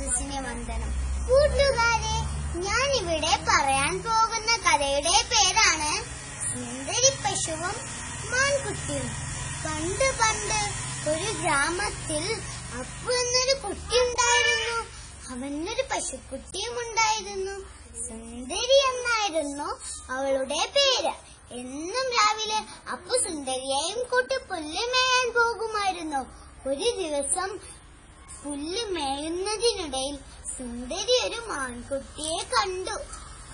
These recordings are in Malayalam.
സദസ്സിനെ വന്ദനം. കൂട്ടുകാരെ, ഞാനിവിടെ പറയാൻ പോകുന്ന കഥയുടെ പേരാണ് സുന്ദരി പശുവും മാൻകുട്ടിയും. പണ്ട് പണ്ട് ഒരു ഗ്രാമത്തിൽ അപ്പു എന്നൊരു കുട്ടി ഉണ്ടായിരുന്നു. അവനൊരു പശുക്കുട്ടിയും ഉണ്ടായിരുന്നു. സുന്ദരി എന്നായിരുന്നു അവളുടെ പേര്. എന്നും രാവിലെ അപ്പു സുന്ദരിയെയും കൂട്ടി പുല്ല് മേയാൻ പോകുമായിരുന്നു. ഒരു ദിവസം പുല്ല് മേയുന്നതിനിടയിൽ സുന്ദരി ഒരു മാൻകുട്ടിയെ കണ്ടു.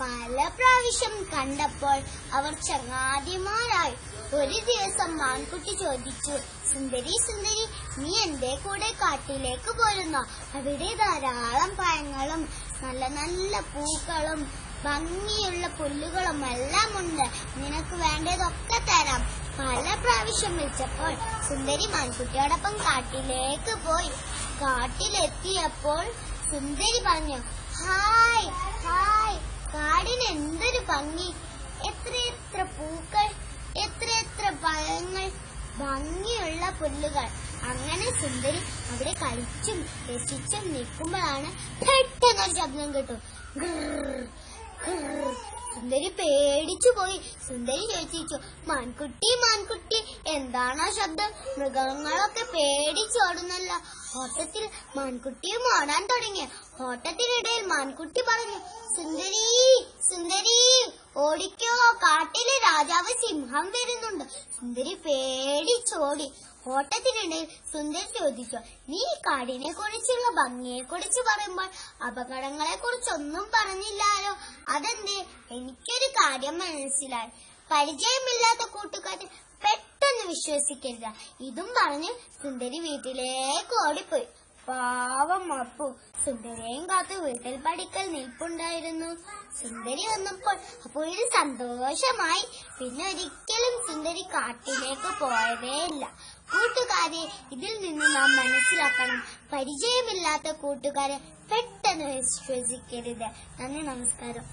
പല പ്രാവശ്യം കണ്ടപ്പോൾ അവർ ചങ്ങാതിമാരായി. ഒരു ദിവസം മാൻകുട്ടി ചോദിച്ചു, സുന്ദരി സുന്ദരി, നീ എന്റെ കൂടെ കാട്ടിലേക്ക് പോരുന്നോ? അവിടെ ധാരാളം പഴങ്ങളും നല്ല നല്ല പൂക്കളും ഭംഗിയുള്ള പുല്ലുകളും എല്ലാം ഉണ്ട്. നിനക്ക് വേണ്ടതൊക്കെ തരാം. പല പ്രാവശ്യം വിളിച്ചപ്പോൾ സുന്ദരി മാൻകുട്ടിയോടൊപ്പം കാട്ടിലേക്ക് പോയി. കാട്ടിലെത്തിയപ്പോൾ സുന്ദരി പറഞ്ഞു, ഹായ് ഹായ്, കാടിന് എന്തൊരു ഭംഗി! എത്രയെത്ര പൂക്കൾ, എത്രയെത്ര പഴങ്ങൾ, ഭംഗിയുള്ള പുല്ലുകൾ. അങ്ങനെ സുന്ദരി അവിടെ കളിച്ചും രസിച്ചും നിൽക്കുമ്പോഴാണ് പെട്ടെന്നൊരു ശബ്ദം കേട്ടു. സുന്ദരി പേടിച്ചു പോയി. സുന്ദരി ചോദിച്ചു, മാൻകുട്ടി മാൻകുട്ടി, എന്താണോ ശബ്ദം? മൃഗങ്ങളൊക്കെ പേടിച്ചോടുന്നല്ലോ. ഓട്ടത്തിൽ മാൻകുട്ടിയും ഓടാൻ തുടങ്ങി. ഓട്ടത്തിനിടയിൽ മാൻകുട്ടി പറഞ്ഞു, സുന്ദരി സുന്ദരി, ഓടിക്കോ, കാട്ടിലെ രാജാവ് സിംഹം വരുന്നുണ്ട്. സുന്ദരി പേടിച്ചോടി. ഓട്ടത്തിനിടയിൽ സുന്ദരി ചോദിച്ചു, നീ കാടിനെ കുറിച്ചുള്ള ഭംഗിയെ കുറിച്ച് പറയുമ്പോൾ അപകടങ്ങളെ കുറിച്ചൊന്നും പറഞ്ഞില്ലാലോ, അതെന്തേ? എനിക്കൊരു കാര്യം മനസ്സിലായി. പരിചയമില്ലാത്ത കൂട്ടുകാരെ പെട്ടെന്ന് വിശ്വസിക്കരുത്. ഇതും പറഞ്ഞ് സുന്ദരി വീട്ടിലേക്ക് ഓടിപ്പോയി. പാവം അപ്പു സുന്ദരിയെയും കാത്ത് വീട്ടിൽ പഠിക്കൽ നിൽപ്പുണ്ടായിരുന്നു. സുന്ദരി വന്നപ്പോൾ അപ്പുവിന് സന്തോഷമായി. പിന്നെ ഒരിക്കലും സുന്ദരി കാട്ടിലേക്ക് പോയതേയില്ല. കൂട്ടുകാരെ, ഇതിൽ നിന്ന് നാം മനസ്സിലാക്കണം, പരിചയമില്ലാത്ത കൂട്ടുകാരെ പെട്ടെന്ന് വിശ്വസിക്കരുത്. നന്ദി, നമസ്കാരം.